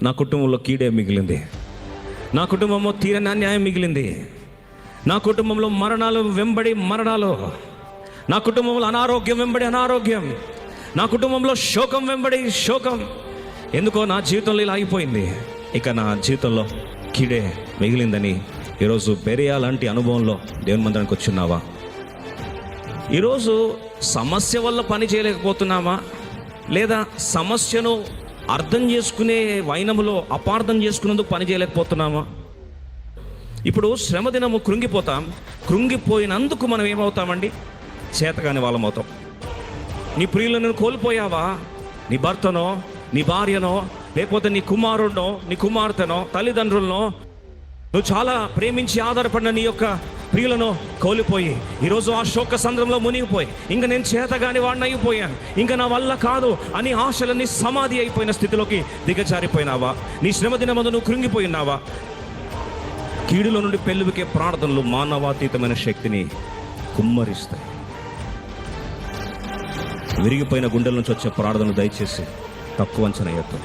నా కుటుంబంలో కీడే మిగిలింది, నా కుటుంబంలో తీరని అన్యాయం మిగిలింది, నా కుటుంబంలో మరణాలు వెంబడి మరణాలు, నా కుటుంబంలో అనారోగ్యం వెంబడి అనారోగ్యం, నా కుటుంబంలో శోకం వెంబడి శోకం. ఎందుకో నా జీవితంలో ఇలా అయిపోయింది, ఇక నా జీవితంలో కీడే మిగిలిందని ఈరోజు బెరియా లాంటి అనుభవంలో దేవుని మందిరానికి వచ్చున్నావా? ఈరోజు సమస్య వల్ల పని చేయలేకపోతున్నామా, లేదా సమస్యను అర్థం చేసుకునే వైనములో అపార్థం చేసుకునేందుకు పని చేయలేకపోతున్నామా? ఇప్పుడు శ్రమ దినము కృంగిపోతాం, కృంగిపోయినందుకు మనం ఏమవుతామండి? చేతగాని వాళ్ళం అవుతాం. నీ ప్రియులను కోల్పోయావా? నీ భర్తనో, నీ భార్యనో, లేకపోతే నీ కుమారుడినో, నీ కుమార్తెనో, తల్లిదండ్రులనో, నువ్వు చాలా ప్రేమించి ఆధారపడిన నీ యొక్క ప్రియులను కోల్పోయి ఈరోజు ఆ శోక సంద్రంలో మునిగిపోయి, ఇంకా నేను చేతగాని వాడిని అయిపోయాను, ఇంకా నా వల్ల కాదు అని ఆశలన్నీ సమాధి అయిపోయిన స్థితిలోకి దిగజారిపోయినావా? నీ శ్రమ దినమందు నువ్వు కృంగిపోయినావా? కీడులో నుండి పెళ్ళువికే ప్రార్థనలు మానవాతీతమైన శక్తిని కుమ్మరిస్తాయి. విరిగిపోయిన గుండెల నుంచి వచ్చే ప్రార్థనలు దయచేసి తక్కువ అంచనా ఎత్తు.